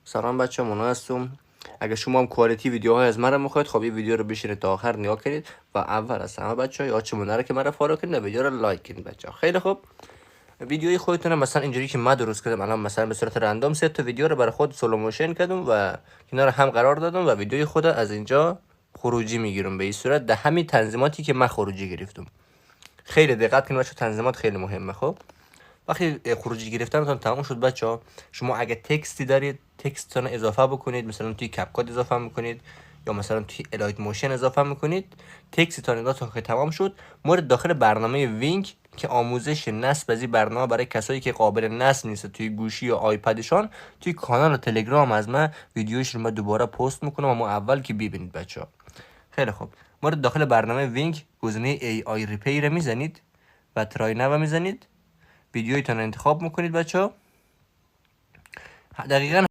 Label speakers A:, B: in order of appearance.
A: سلام بچه، مونا هستم. اگه شما هم کوالیتی ویدیوهای از من میخواید، خب این ویدیو رو بشینید تا آخر نگاه کنید و اول از همه بچه ها چه رو که مرا فالو کنید و ویدیو رو لایک کنید بچه ها. خیلی خوب، ویدیوی خودتون مثلا اینجوری که من درست کردم الان، مثلا به صورت رندوم سه تا ویدیو رو برای خود سولو موشن کردم و اینا رو هم قرار دادم و ویدیوی خود از اینجا خروجی میگیرم به این صورت، ده همین تنظیماتی که من خروجی گرفتم. خیلی دقت کنید بچه، تنظیمات خیلی مهمه. خب وقتی خروجی گرفتنتون تموم شد بچه ها، شما اگه تکستی دارید تکستتون اضافه بکنید، مثلا توی کپکات اضافه میکنید یا مثلا توی الایت موشن اضافه میکنید. تکستتون که تمام شد، مورد داخل برنامه وینک که آموزش نصب از این برنامه برای کسایی که قابل نصب نیست توی گوشی یا آیپدشان، توی کانال تلگرام از من ویدیوش رو من دوباره پست میکنم و ما اول که ببینید بچه ها. خیلی خوب، مورد داخل برنامه وینک گزینه ای آی ریپیر میزنید و ترای نو میزنید، ویدیویتون رو انتخاب میکنید بچه ها. دقیقا